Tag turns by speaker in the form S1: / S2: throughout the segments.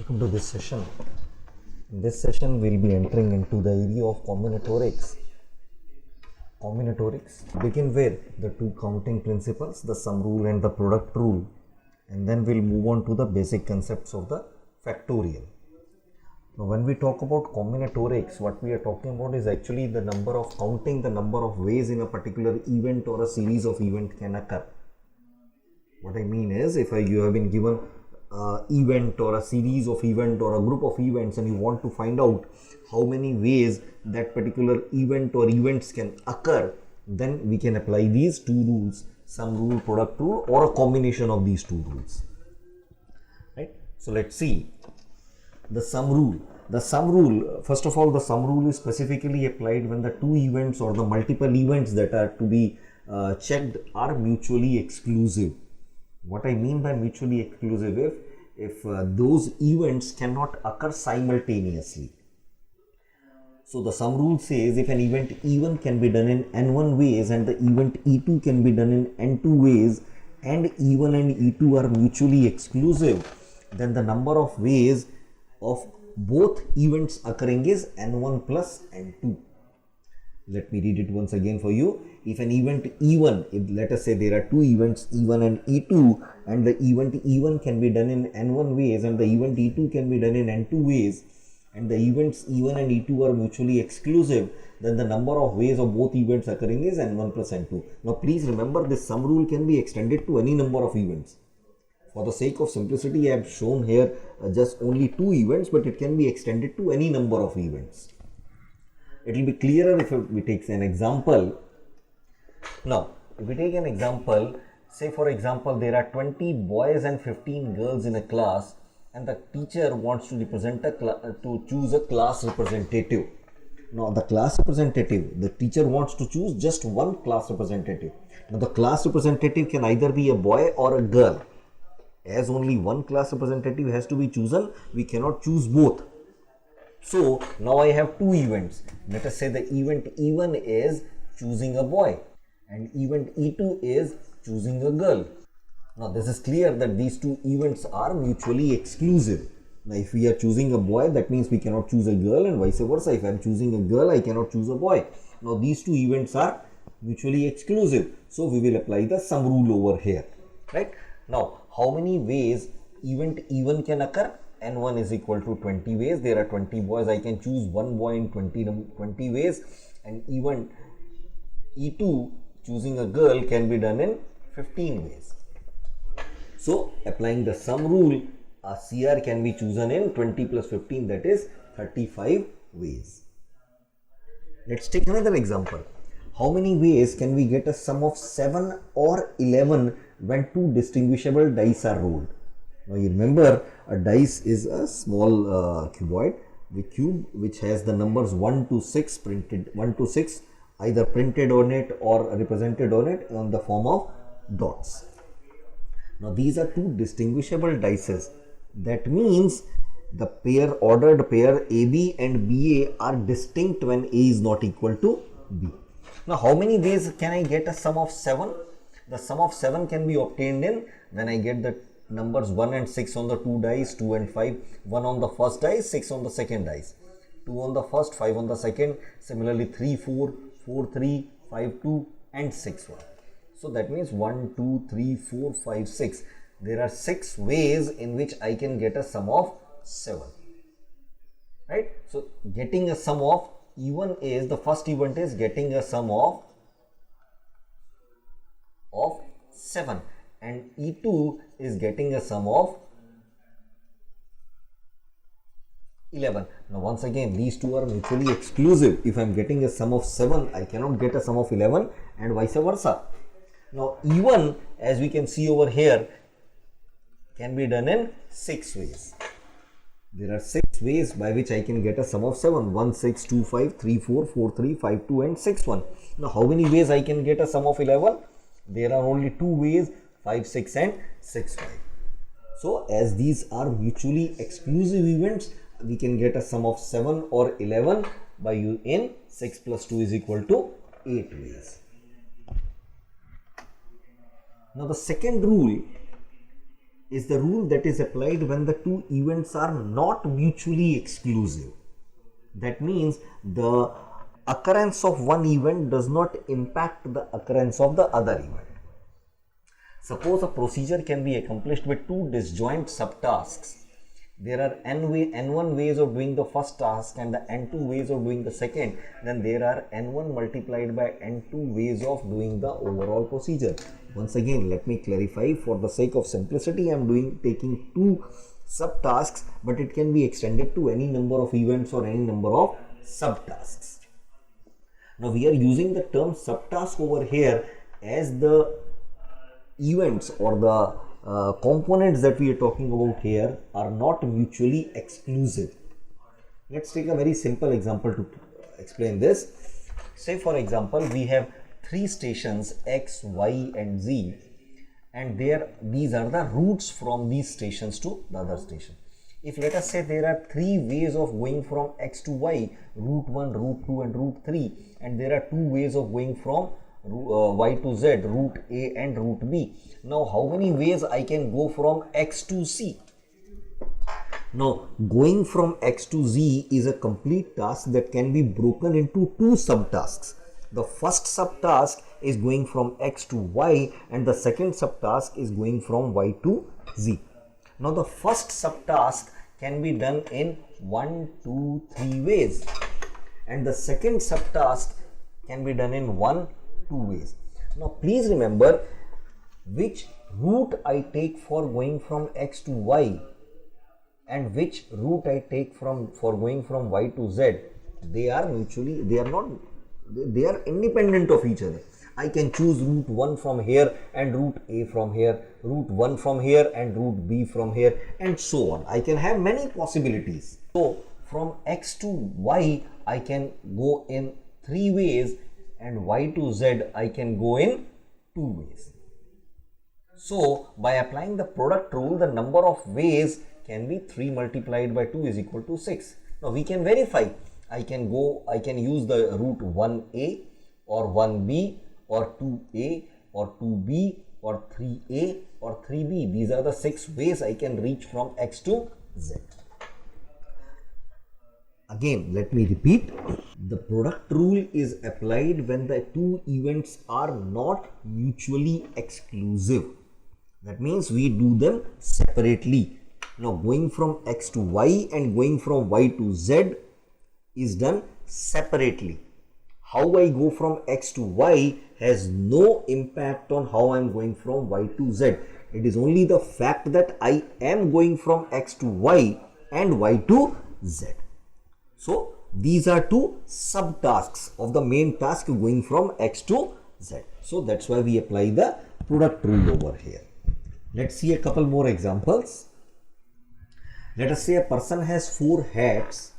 S1: Welcome to this session. In this session, we'll be entering into the area of combinatorics. Combinatorics begin with the two counting principles, the sum rule and the product rule, and then we'll move on to the basic concepts of the factorial. Now, when we talk about combinatorics, what we are talking about is actually the number of counting the number of ways in a particular event or a series of event can occur. What I mean is, if you have been given event or a series of event or a group of events and you want to find out how many ways that particular event or events can occur, then we can apply these two rules, sum rule, product rule, or a combination of these two rules, right? So let's see the sum rule. The sum rule, first of all, the sum rule is specifically applied when the two events or the multiple events that are to be checked are mutually exclusive. What I mean by mutually exclusive, if those events cannot occur simultaneously. So the sum rule says if an event E1 can be done in N1 ways and the event E2 can be done in N2 ways and E1 and E2 are mutually exclusive, then the number of ways of both events occurring is N1 plus N2. Let me read it once again for you. If an event E1, if let us say there are two events E1 and E2, and the event E1 can be done in N1 ways and the event E2 can be done in N2 ways, and the events E1 and E2 are mutually exclusive, then the number of ways of both events occurring is N1 plus N2. Now please remember, this sum rule can be extended to any number of events. For the sake of simplicity, I have shown here just only two events, but it can be extended to any number of events. It will be clearer if we take an example. Now, if we take an example, say for example, there are 20 boys and 15 girls in a class, and the teacher wants to represent to choose a class representative. Now, the class representative, the teacher wants to choose just one class representative. Now, the class representative can either be a boy or a girl. As only one class representative has to be chosen, we cannot choose both. So now I have two events. Let us say the event E1 is choosing a boy and event E2 is choosing a girl. Now this is clear that these two events are mutually exclusive. Now if we are choosing a boy, that means we cannot choose a girl, and vice versa. If I am choosing a girl, I cannot choose a boy. Now these two events are mutually exclusive. So we will apply the sum rule over here, right? Now how many ways event E1 can occur? N1 is equal to 20 ways. There are 20 boys. I can choose one boy in 20 ways, and even E2 choosing a girl can be done in 15 ways. So applying the sum rule, a CR can be chosen in 20 plus 15, that is 35 ways. Let's take another example. How many ways can we get a sum of 7 or 11 when two distinguishable dice are rolled? Now you remember, a dice is a small cuboid, the cube which has the numbers 1 to 6 printed, 1 to 6 either printed on it or represented on it on the form of dots. Now these are two distinguishable dices. That means the pair, ordered pair AB and BA are distinct when A is not equal to B. Now how many ways can I get a sum of 7? The sum of 7 can be obtained in when I get the numbers 1 and 6 on the two dice, 2 and 5, 1 on the first dice, 6 on the second dice, 2 on the first, 5 on the second, similarly 3, 4, 4, 3, 5, 2 and 6, 1. So that means 1, 2, 3, 4, 5, 6. There are 6 ways in which I can get a sum of 7, right? So getting a sum of E1 is, the first event is getting a sum of 7. And E2 is getting a sum of 11. Now once again, these two are mutually exclusive. If I am getting a sum of 7, I cannot get a sum of 11 and vice versa. Now E1, as we can see over here, can be done in 6 ways. There are 6 ways by which I can get a sum of 7. 1, 6, 2, 5, 3, 4, 4, 3, 5, 2 and 6, 1. Now how many ways I can get a sum of 11? There are only 2 ways, 5, 6 and 6, 5. So as these are mutually exclusive events, we can get a sum of 7 or 11 by in 6 plus 2 is equal to 8 ways. Now the second rule is the rule that is applied when the two events are not mutually exclusive. That means the occurrence of one event does not impact the occurrence of the other event. Suppose a procedure can be accomplished with two disjoint subtasks. There are n1 ways of doing the first task and the n2 ways of doing the second. Then there are n1 multiplied by n2 ways of doing the overall procedure. Once again, let me clarify, for the sake of simplicity, I am taking two subtasks, but it can be extended to any number of events or any number of subtasks. Now we are using the term subtask over here as the events or the components that we are talking about here are not mutually exclusive. Let's take a very simple example to explain this. Say for example, we have three stations X, Y and Z, and these are the routes from these stations to the other station. If let us say there are three ways of going from X to Y, route 1, route 2 and route 3, and there are two ways of going from Y to Z, route A and route B. Now how many ways I can go from X to Z? Now going from X to Z is a complete task that can be broken into two subtasks. The first subtask is going from X to Y and the second subtask is going from Y to Z. Now the first subtask can be done in 1, 2, 3 ways, and the second subtask can be done in 1, 2 ways. Now please remember, which route I take for going from X to Y and which route I take for going from Y to Z, they are independent of each other. I can choose route 1 from here and route A from here, route 1 from here and route B from here, and so on. I can have many possibilities. So from X to Y I can go in 3 ways and Y to Z I can go in 2 ways. So by applying the product rule, the number of ways can be 3 multiplied by 2 is equal to 6. Now we can verify. I can use the route 1A or 1B or 2A or 2B or 3A or 3B. These are the 6 ways I can reach from X to Z. Again, let me repeat. The product rule is applied when the two events are not mutually exclusive. That means we do them separately. Now going from X to Y and going from Y to Z is done separately. How I go from X to Y has no impact on how I am going from Y to Z. It is only the fact that I am going from X to Y and Y to Z. So these are two subtasks of the main task going from X to Z. So that's why we apply the product rule over here. Let's see a couple more examples. Let us say a person has 4 hats,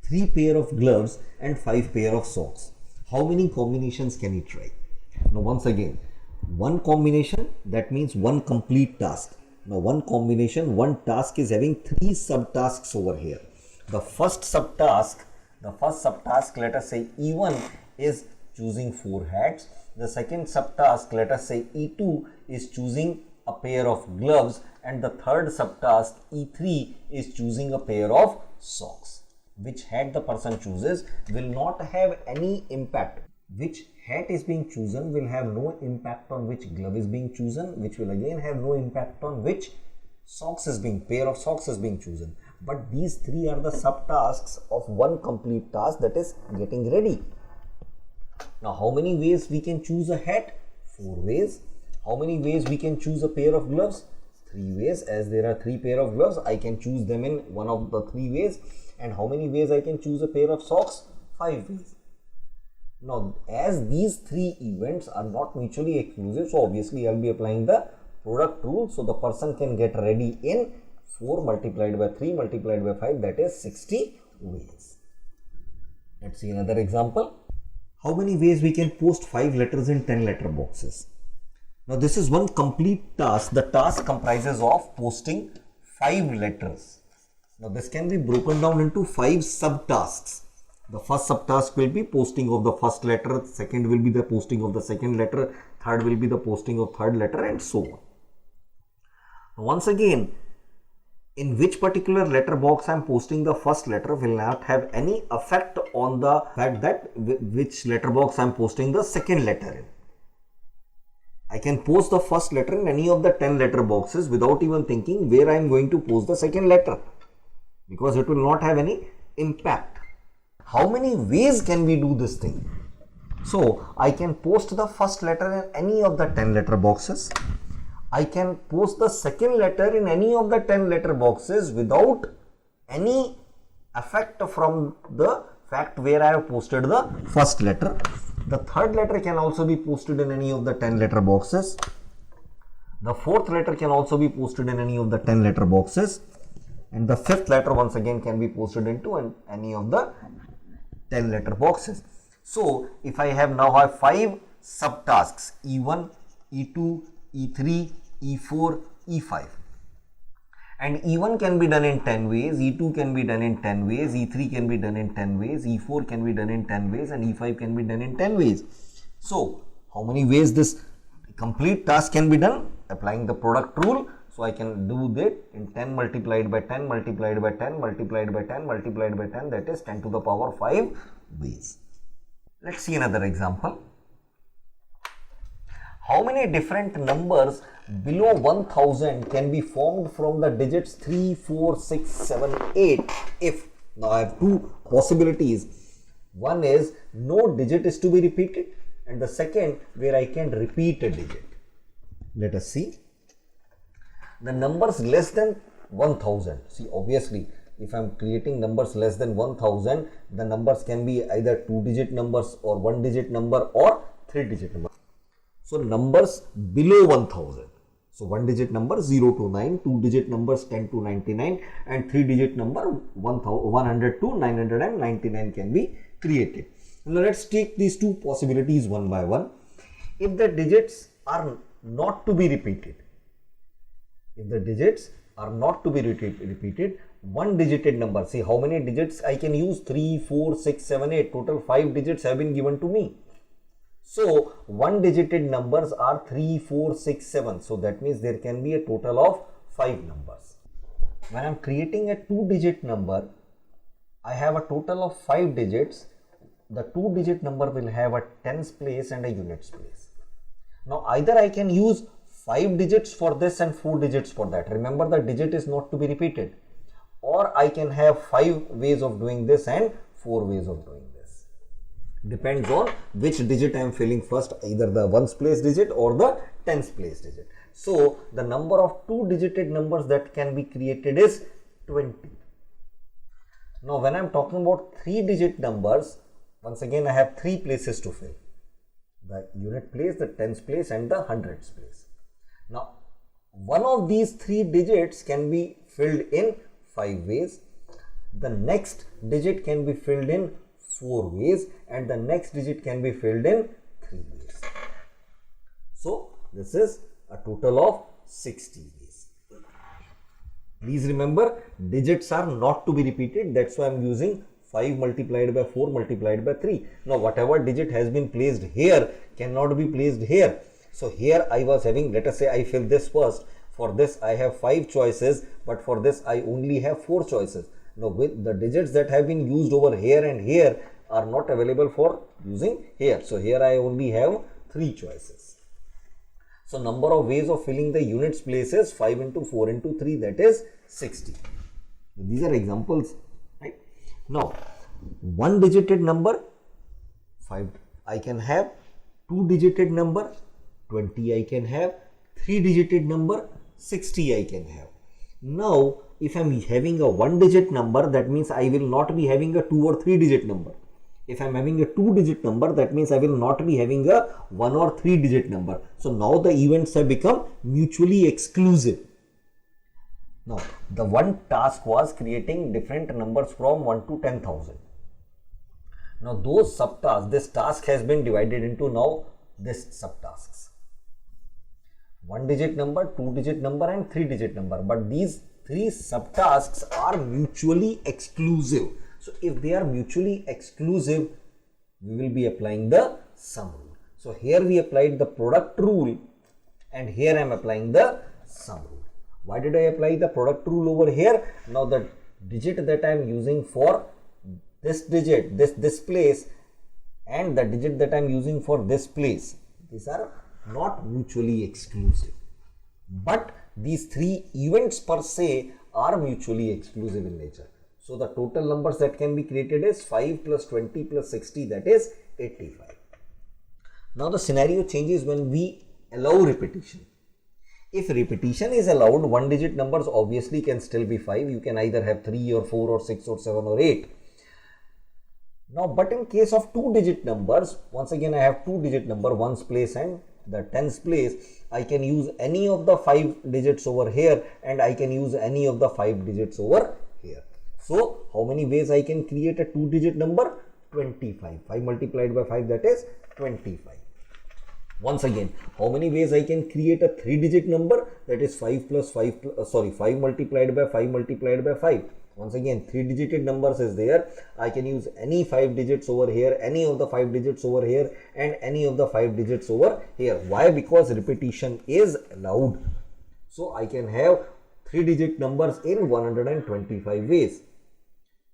S1: 3 pair of gloves and 5 pair of socks. How many combinations can he try? Now once again, one combination, that means one complete task. Now one combination, one task is having 3 subtasks over here. The first subtask, let us say E1 is choosing 4 hats. The second subtask, let us say E2 is choosing a pair of gloves, and the third subtask E3 is choosing a pair of socks. Which hat the person chooses will not have any impact. Which hat is being chosen will have no impact on which glove is being chosen, which will again have no impact on which pair of socks is being chosen. But these 3 are the subtasks of one complete task, that is getting ready. Now how many ways we can choose a hat? 4 ways. How many ways we can choose a pair of gloves? 3 ways. As there are 3 pair of gloves, I can choose them in one of the 3 ways. And how many ways I can choose a pair of socks? 5 ways. Now as these 3 events are not mutually exclusive, so obviously I will be applying the product rule. So the person can get ready in 4 multiplied by 3 multiplied by 5, that is 60 ways. Let's see another example. How many ways we can post 5 letters in 10 letter boxes? Now this is one complete task. The task comprises of posting 5 letters. Now this can be broken down into 5 subtasks. The first subtask will be posting of the first letter, second will be the posting of the second letter, third will be the posting of third letter, and so on. Once again, in which particular letter box I am posting the first letter will not have any effect on the fact that which letter box I am posting the second letter in. I can post the first letter in any of the 10 letter boxes without even thinking where I am going to post the second letter, because it will not have any impact. How many ways can we do this thing? So I can post the first letter in any of the 10 letter boxes. I can post the second letter in any of the 10 letter boxes without any effect from the fact where I have posted the first letter. The third letter can also be posted in any of the 10 letter boxes. The fourth letter can also be posted in any of the 10 letter boxes. And the fifth letter once again can be posted into any of the 10 letter boxes. So if I have now 5 subtasks, E1, E2, E3, E4, E5, and E1 can be done in 10 ways, E2 can be done in 10 ways, E3 can be done in 10 ways, E4 can be done in 10 ways, and E5 can be done in 10 ways. So how many ways this complete task can be done? Applying the product rule. So I can do that in 10 multiplied by 10 multiplied by 10 multiplied by 10 multiplied by 10, that is 10 to the power 5 ways. Let's see another example. How many different numbers below 1000 can be formed from the digits 3, 4, 6, 7, 8 if, now I have two possibilities. One is no digit is to be repeated, and the second where I can repeat a digit. Let us see. The numbers less than 1000. See, obviously, if I am creating numbers less than 1000, the numbers can be either 2-digit numbers or 1-digit number or 3-digit number. So, numbers below 1000. So, 1-digit number 0 to 9, 2-digit numbers 10 to 99, and 3-digit number 100 to 999 can be created. Now, let's take these two possibilities one by one. If the digits are not to be repeated, if the digits are not to be repeated, 1-digited number, see how many digits I can use? 3, 4, 6, 7, 8, total 5 digits have been given to me. So 1-digited numbers are 3, 4, 6, 7. So that means there can be a total of 5 numbers. When I am creating a 2-digit number, I have a total of 5 digits. The 2-digit number will have a tens place and a units place. Now either I can use 5 digits for this and 4 digits for that. Remember, the digit is not to be repeated. Or I can have 5 ways of doing this and 4 ways of doing this. Depends on which digit I am filling first, either the ones place digit or the tens place digit. So the number of 2-digited numbers that can be created is 20. Now when I am talking about 3-digit numbers, once again I have 3 places to fill. The unit place, the tens place and the hundreds place. Now, one of these 3 digits can be filled in 5 ways, the next digit can be filled in 4 ways, and the next digit can be filled in 3 ways. So, this is a total of 60 ways. Please remember, digits are not to be repeated, that's why I am using 5 multiplied by 4 multiplied by 3. Now, whatever digit has been placed here cannot be placed here. So here I was having, let us say I fill this first. For this I have 5 choices, but for this I only have 4 choices. Now with the digits that have been used over here and here are not available for using here. So here I only have 3 choices. So number of ways of filling the units places 5 into 4 into 3, that is 60. These are examples, right? Now 1-digited number 5 I can have, 2-digited number 20 I can have, 3-digited number 60 I can have. Now if I am having a 1-digit number, that means I will not be having a 2 or 3-digit number. If I am having a 2-digit number, that means I will not be having a 1 or 3-digit number. So now the events have become mutually exclusive. Now the one task was creating different numbers from 1 to 10,000. Now those subtasks, this task has been divided into now this subtasks. 1-digit number, 2-digit number and 3-digit number, but these 3 subtasks are mutually exclusive. So if they are mutually exclusive, we will be applying the sum rule. So here we applied the product rule and here I am applying the sum rule. Why did I apply the product rule over here? Now the digit that I am using for this digit, this place, and the digit that I am using for this place, these are not mutually exclusive. But these three events per se are mutually exclusive in nature. So the total numbers that can be created is 5 plus 20 plus 60, that is 85. Now the scenario changes when we allow repetition. If repetition is allowed, one digit numbers obviously can still be 5. You can either have 3 or 4 or 6 or 7 or 8. Now, but in case of two digit numbers, once again I have two digit number, ones place and the tens place. I can use any of the 5 digits over here and I can use any of the 5 digits over here. So, how many ways I can create a two digit number? 25. 5 multiplied by 5, that is 25. Once again, how many ways I can create a 3-digit number? That is 5 multiplied by 5 multiplied by 5. Once again, 3-digit numbers is there. I can use any 5 digits over here, any of the 5 digits over here, and any of the 5 digits over here. Why? Because repetition is allowed. So I can have 3-digit numbers in 125 ways.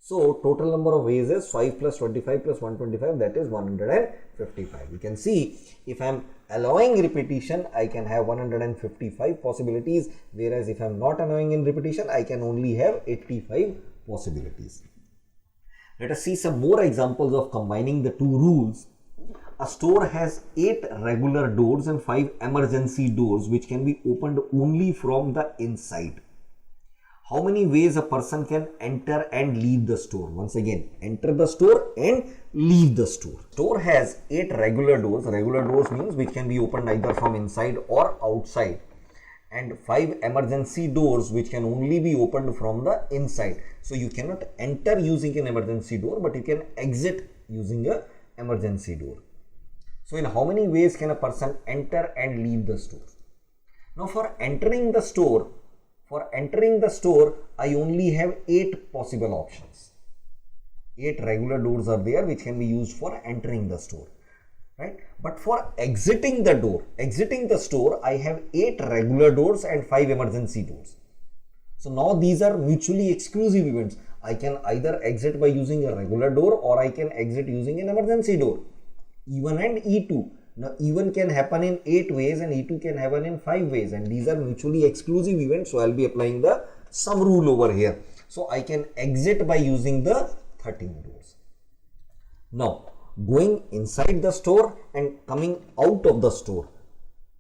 S1: So total number of ways is 5 plus 25 plus 125, that is 155. You can see if I am allowing repetition, I can have 155 possibilities, whereas if I am not allowing in repetition, I can only have 85 possibilities. Let us see some more examples of combining the two rules. A store has 8 regular doors and 5 emergency doors which can be opened only from the inside. How many ways a person can enter and leave the store? Once again, enter the store and leave the store. Store has 8 regular doors. Regular doors means which can be opened either from inside or outside. And 5 emergency doors which can only be opened from the inside. So you cannot enter using an emergency door, but you can exit using an emergency door. So in how many ways can a person enter and leave the store? Now for entering the store, I only have 8 possible options. 8 regular doors are there which can be used for entering the store, right? But for exiting the store, I have 8 regular doors and 5 emergency doors. So now these are mutually exclusive events. I can either exit by using a regular door or I can exit using an emergency door. E1 and E2. Now, E1 can happen in 8 ways and E2 can happen in 5 ways, and these are mutually exclusive events. So, I will be applying the sum rule over here. So, I can exit by using the 13 doors. Now, going inside the store and coming out of the store,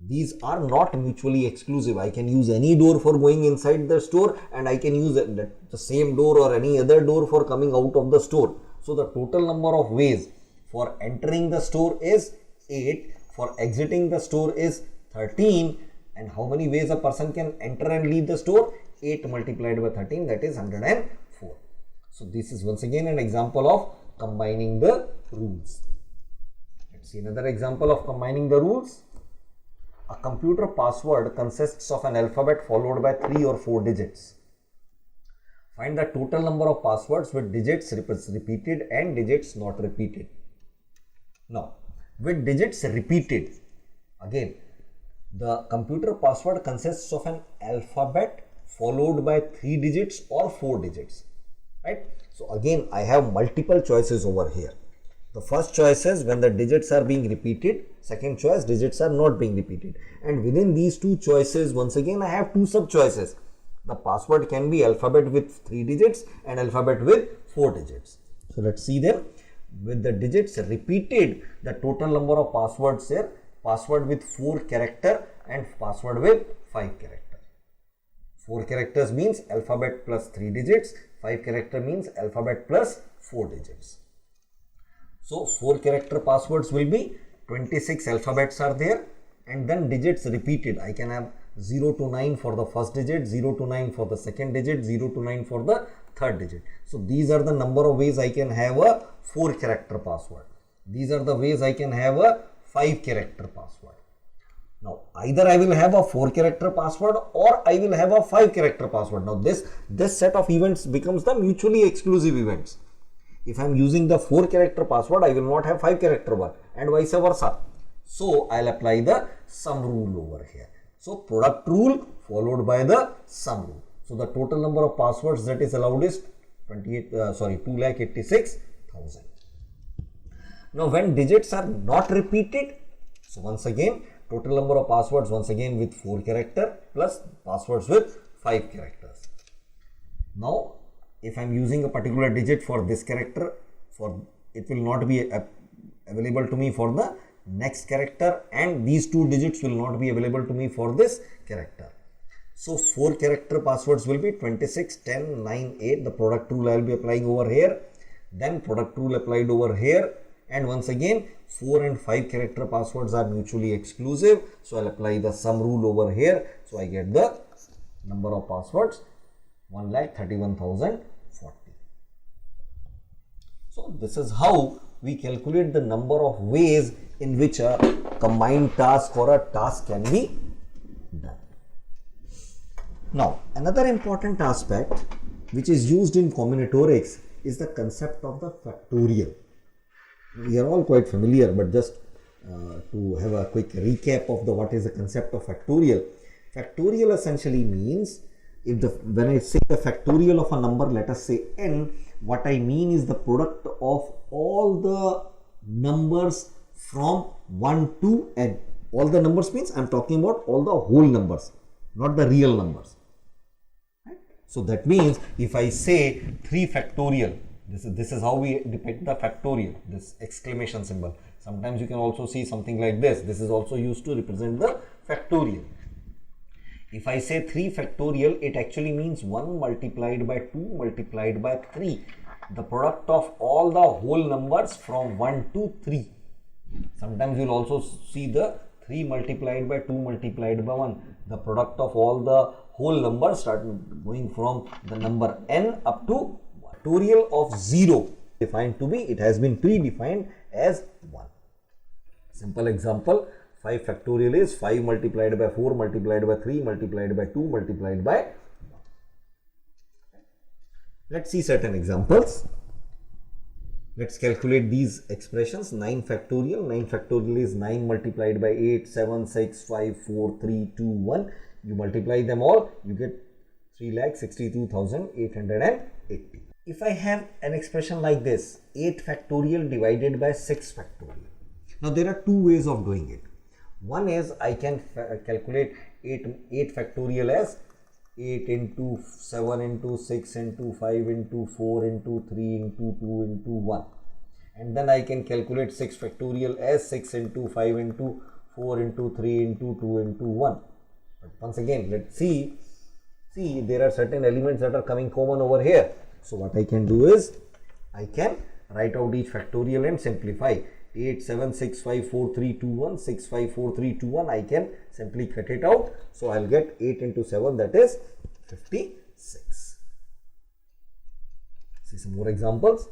S1: these are not mutually exclusive. I can use any door for going inside the store and I can use the same door or any other door for coming out of the store. So, the total number of ways for entering the store is 8, for exiting the store is 13, and how many ways a person can enter and leave the store? 8 multiplied by 13, that is 104. So this is once again an example of combining the rules. Let's see another example of combining the rules. A computer password consists of an alphabet followed by 3 or 4 digits. Find the total number of passwords with digits repeated and digits not repeated. Now, with digits repeated, again, the computer password consists of an alphabet followed by 3 digits or 4 digits, right? So again, I have multiple choices over here. The first choice is when the digits are being repeated. Second choice, digits are not being repeated. And within these two choices, once again, I have two sub choices. The password can be alphabet with 3 digits and alphabet with 4 digits. So let's see them. With the digits repeated, the total number of passwords here, password with 4 character and password with 5 character. 4 characters means alphabet plus 3 digits, 5 character means alphabet plus 4 digits. So 4 character passwords will be 26 alphabets are there, and then digits repeated. I can have 0 to 9 for the first digit, 0 to 9 for the second digit, 0 to 9 for the third digit. So these are the number of ways I can have a 4 character password. These are the ways I can have a 5 character password. Now either I will have a 4 character password or I will have a 5 character password. Now this set of events becomes the mutually exclusive events. If I am using the 4 character password, I will not have 5 character one, and vice versa. So I will apply the sum rule over here. So product rule followed by the sum rule. So the total number of passwords that is allowed is 2,86,000. Now when digits are not repeated, so once again total number of passwords once again with 4 character plus passwords with 5 characters. Now if I am using a particular digit for this character, it will not be available to me for the next character, and these 2 digits will not be available to me for this character. So 4 character passwords will be 26, 10, 9, 8. The product rule I will be applying over here, then product rule applied over here, and once again 4 and 5 character passwords are mutually exclusive, so I'll apply the sum rule over here. So I get the number of passwords 1,31,040. So this is how we calculate the number of ways in which a combined task or a task can be done. Now another important aspect which is used in combinatorics is the concept of the factorial. We are all quite familiar, but just to have a quick recap of what is the concept of factorial. Factorial essentially means, when I say the factorial of a number, let us say n, what I mean is the product of all the numbers from 1 to n. All the numbers means I am talking about all the whole numbers, not the real numbers. Right? So that means if I say 3 factorial, this is how we depict the factorial, this exclamation symbol. Sometimes you can also see something like this. This is also used to represent the factorial. If I say 3 factorial, it actually means 1 multiplied by 2 multiplied by 3. The product of all the whole numbers from 1 to 3. Sometimes you will also see the 3 multiplied by 2 multiplied by 1. The product of all the whole numbers start going from the number n up to factorial of 0 defined to be, it has been predefined as 1. Simple example, 5 factorial is 5 multiplied by 4 multiplied by 3 multiplied by 2 multiplied by 1. Let's see certain examples. Let's calculate these expressions. 9 factorial. 9 factorial is 9 multiplied by 8, 7, 6, 5, 4, 3, 2, 1. You multiply them all, you get 3,62,880. If I have an expression like this, 8 factorial divided by 6 factorial. Now there are 2 ways of doing it. One is I can calculate 8 factorial as 8 into 7 into 6 into 5 into 4 into 3 into 2 into 1. And then I can calculate 6 factorial as 6 into 5 into 4 into 3 into 2 into 1. But once again, let's see there are certain elements that are coming common over here. So what I can do is, I can write out each factorial and simplify. 8, 7, 6, 5, 4, 3, 2, 1, 6, 5, 4, 3, 2, 1. I can simply cut it out. So I'll get 8 into 7, that is 56. See some more examples.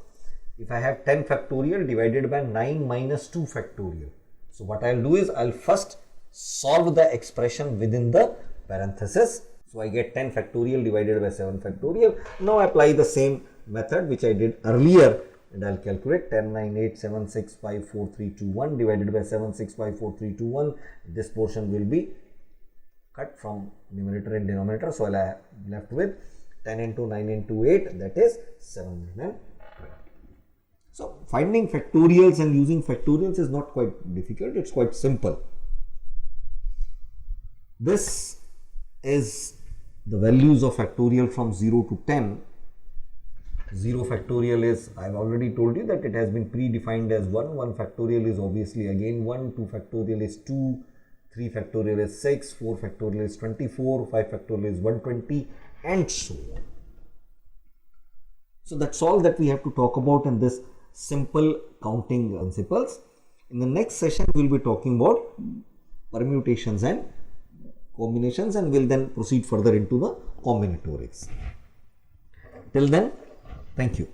S1: If I have 10 factorial divided by 9 minus 2 factorial. So what I'll do is, I'll first solve the expression within the parenthesis. So I get 10 factorial divided by 7 factorial. Now apply the same method which I did earlier, and I'll calculate 10, 9, 8, 7, 6, 5, 4, 3, 2, 1 divided by 7, 6, 5, 4, 3, 2, 1. This portion will be cut from numerator and denominator. So I'll have left with 10 into 9 into 8, that is 720. So finding factorials and using factorials is not quite difficult, it's quite simple. This is the values of factorial from 0 to 10. 0 factorial is, I have already told you that it has been predefined as 1. 1 factorial is obviously again 1. 2 factorial is 2. 3 factorial is 6. 4 factorial is 24. 5 factorial is 120, and so on. So that's all that we have to talk about in this simple counting principles. In the next session, we will be talking about permutations and combinations, and will then proceed further into the combinatorics. Till then, thank you.